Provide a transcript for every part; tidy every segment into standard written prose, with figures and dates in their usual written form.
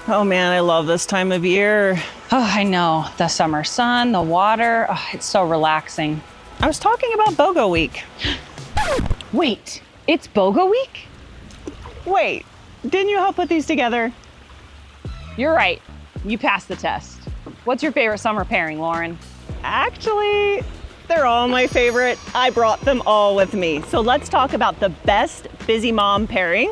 Oh man, I love this time of year. Oh, I know. The summer sun, the water, it's so relaxing. I was talking about BOGO week. Wait, it's BOGO week? Wait, didn't you help put these together? You're right. You passed the test. What's your favorite summer pairing, Lauren? Actually, they're all my favorite. I brought them all with me. So let's talk about the best busy mom pairing,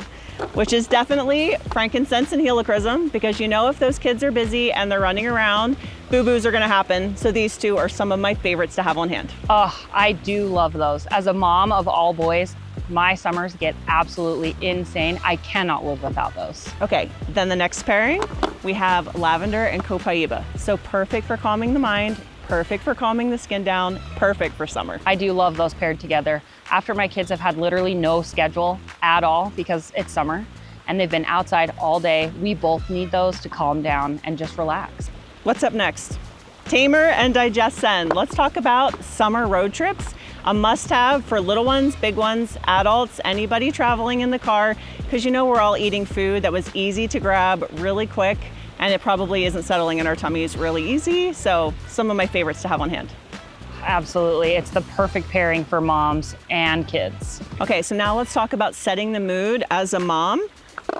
which is definitely frankincense and helichrysum, because you know if those kids are busy and they're running around, boo-boos are gonna happen. So these two are some of my favorites to have on hand. Oh, I do love those. As a mom of all boys, my summers get absolutely insane. I cannot live without those. Okay, then the next pairing, we have lavender and copaiba. So perfect for calming the mind, perfect for calming the skin down, perfect for summer. I do love those paired together. After my kids have had literally no schedule at all because it's summer and they've been outside all day, we both need those to calm down and just relax. What's up next? Tamer and Digescend. Let's talk about summer road trips. A must-have for little ones, big ones, adults, anybody traveling in the car, because you know we're all eating food that was easy to grab really quick, and it probably isn't settling in our tummies really easy. So some of my favorites to have on hand. Absolutely, it's the perfect pairing for moms and kids. Okay, so now let's talk about setting the mood as a mom.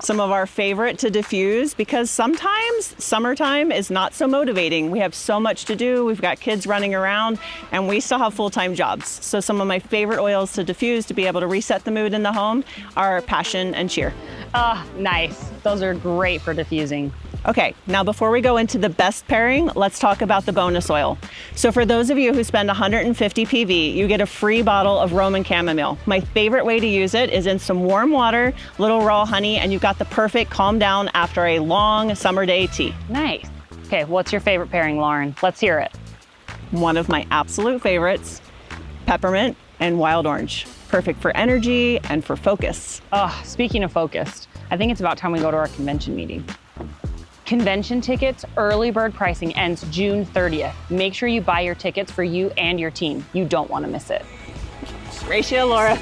Some of our favorite to diffuse, because sometimes summertime is not so motivating. We have so much to do. We've got kids running around and we still have full-time jobs. So some of my favorite oils to diffuse to be able to reset the mood in the home are Passion and Cheer. Nice. Those are great for diffusing. Okay, now before we go into the best pairing, let's talk about the bonus oil. So for those of you who spend 150 PV, you get a free bottle of Roman chamomile. My favorite way to use it is in some warm water, little raw honey, and you've got the perfect calm down after a long summer day tea. Nice. Okay, what's your favorite pairing, Lauren? Let's hear it. One of my absolute favorites, peppermint and wild orange. Perfect for energy and for focus. Speaking of focused, I think it's about time we go to our convention meeting. Convention tickets early bird pricing ends June 30th. Make sure you buy your tickets for you and your team. You don't want to miss it. Ratio, Alora.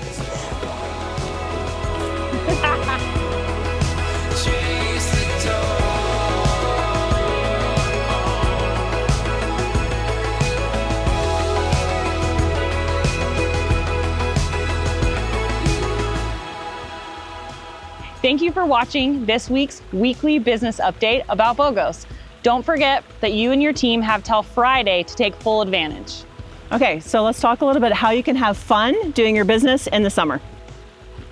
Thank you for watching this week's weekly business update about BOGOs. Don't forget that you and your team have till Friday to take full advantage. Okay, so let's talk a little bit how you can have fun doing your business in the summer.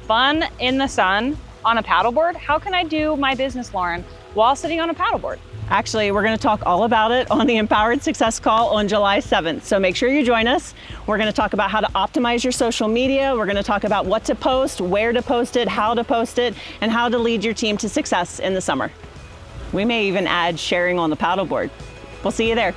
Fun in the sun on a paddleboard? How can I do my business, Lauren, while sitting on a paddleboard? Actually, we're going to talk all about it on the Empowered Success Call on July 7th. So make sure you join us. We're going to talk about how to optimize your social media. We're going to talk about what to post, where to post it, how to post it, and how to lead your team to success in the summer. We may even add sharing on the paddleboard. We'll see you there.